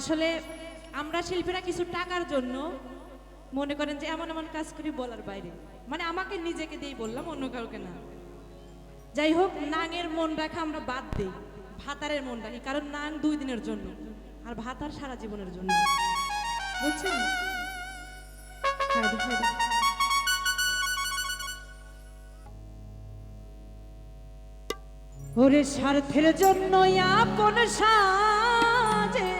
আসলে আমরা শিল্পীরা কিছু টাকার জন্য মনে করেন যে এমন এমন কাজ করি বলার বাইরে, মানে আমাকে নিজেকে দিয়েই বললাম, অন্য কাউকে না। যাই হোক, নাঙের মন রাখা আমরা বাদ দিই, ভাতারের মন রাখি, কারণ নাং 2 দিনের জন্য আর ভাতার সারা জীবনের জন্য, বুঝছেন? ওরে স্বার্থের জন্য আপন সাজে,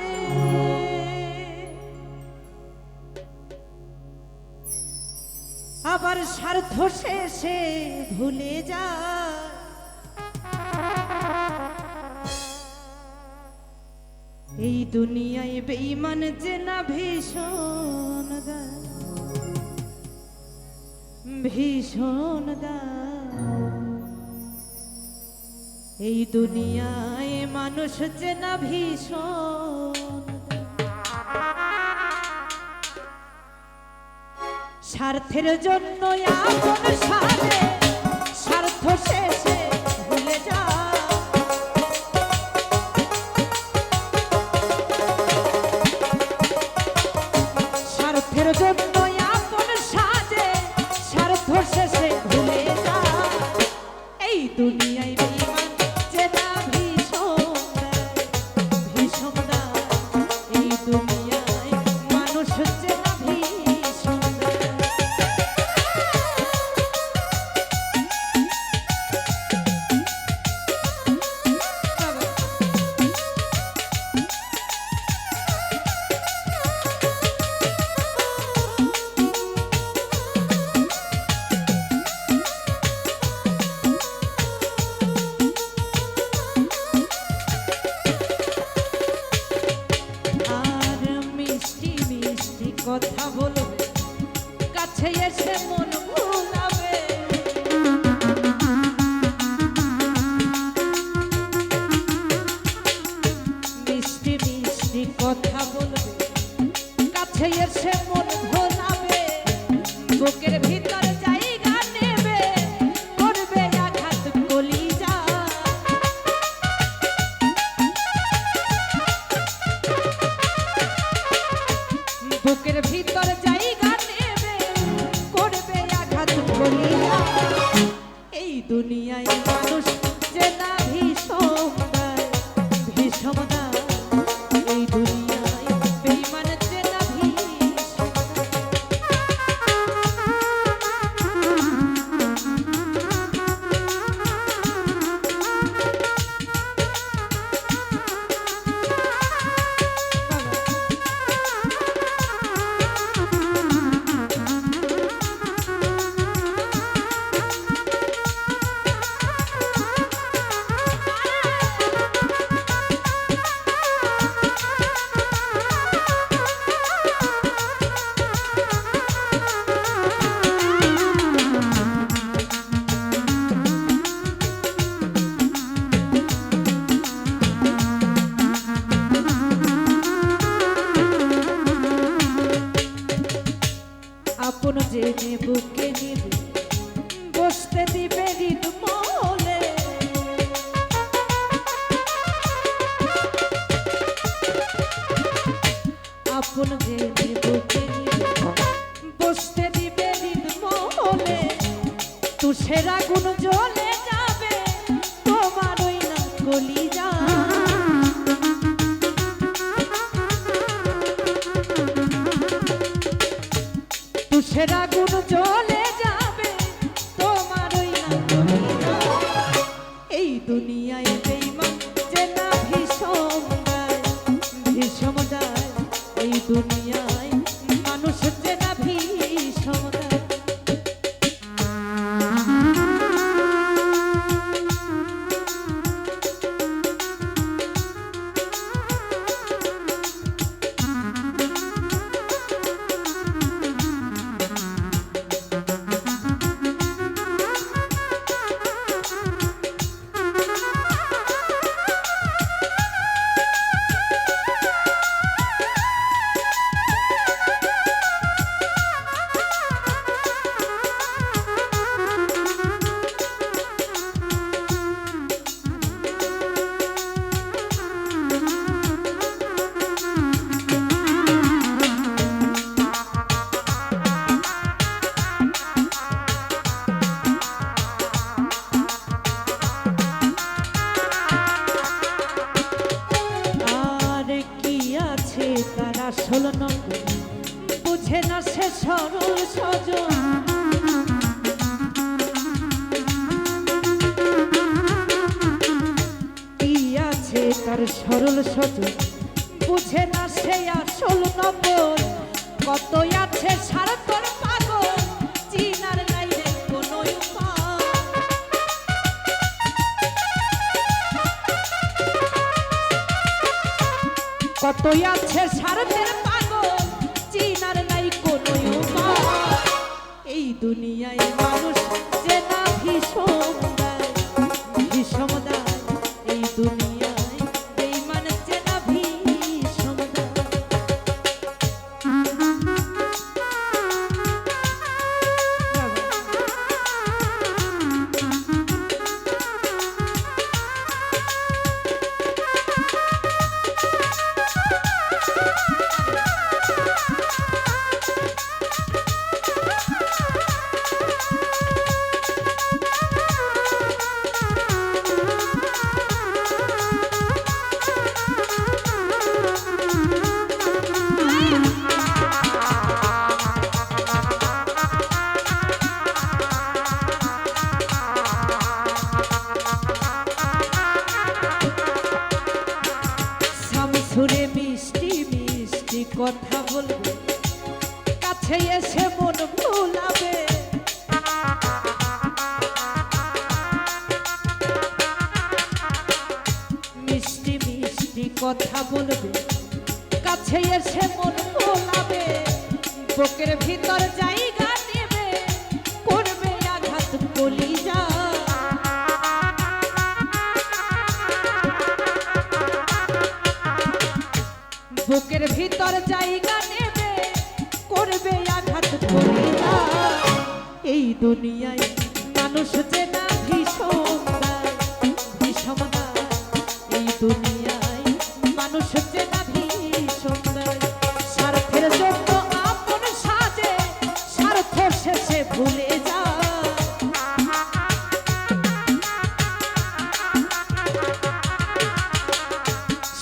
আবার স্বার্থ শেষে ভুলে যায়। এই দুনিয়ায় বেঈমান যে না ভীষণ দায়, ভীষণ দায়। এই দুনিয়ায় মানুষ যে না ভীষণ, স্বার্থের জন্য আপন সাজে, স্বার্থ শেষে ভুলে যায়। স্বার্থের জন্য আপন সাজে, স্বার্থ শেষে ভুলে যায়। এই দুনিয়ায় বেঈমান যে না ভীষণ দায়, ভীষণ দায়। এই দুনিয়ায় মানুষ যে না ভীষণ দায়। কথা বলবে, কাছে এসে মন ভুলাবে। মিষ্টি মিষ্টি কথা বলবে, কাছে এসে মন ভোলাবে। বুকের ভিতর জায়গা নেবে, করবে আঘাত কলিজা। বুকের ভিতর জায়গা নেবে, করবে আঘাত কলিজা। এই দুনিয়ায় মানুষ যে না ভীষণ দায়, ভীষণ দায়। এই দুনিয়ায় বেঈমান যে না ভীষণ আপন জেনে বুকে নিবে, বসতে দিবে হৃদ মহলে। আপন জেনে বুকে নিবে, বসতে দিবে হৃদ মহলে। তুষের আগুন জ্বলে যাবে, তোমার ওই না কলিজা। তুষের আগুন জ্বলে যাবে, তোমার ওই না কলিজা। এই দুনিয়ায় বেঈমান যে না ভীষণ দায়, ভীষণ দায়। এই দুনিয়ায় মানুষ যে না ভীষণ দায়। আসল নকল বুঝে না সে সরল সজন কি আছে তার সরল সজন বুঝে না সে আসল নকল কত আছে স্বার্থর পাগল চিনার নাই রে কোনো উপায় কত আছে স্বার্থের পাগল চিনার নাই কোনো উপায় এই দুনিয়ায় মানুষ যে না ভীষণ ভীষণ এই দুনিয়ায় বেঈমান যে না ভীষণ সুরে মিষ্টি মিষ্টি কথা বলবে কাছে এসে মন ভুলাবে মিষ্টি মিষ্টি কথা বলবে কাছে এসে মন ভুলাবে বুকের ভিতর জায়গা নেবে করবে আঘাত কলিজা বুকের ভিতর জায়গা নেবে করবে আঘাত কলিজা এই দুনিয়ায় মানুষ যে না ভীষণ ভীষণ এই দুনিয়ায় মানুষ যে না ভীষণ স্বার্থের জন্য আপন সাজে স্বার্থ শেষে ভুলে যা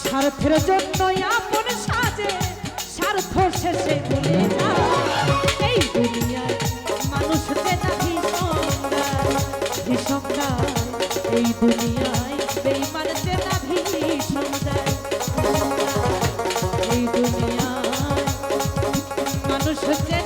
স্বার্থের জন্য আপন সাজে স্বার্থ শেষে ভুলে যা এই দুনিয়ায় মানুষ যে না ভীষণ এই দুনিয়ায় বেঈমান যে না ভীষণ এই দুনিয়ায় মানুষ যে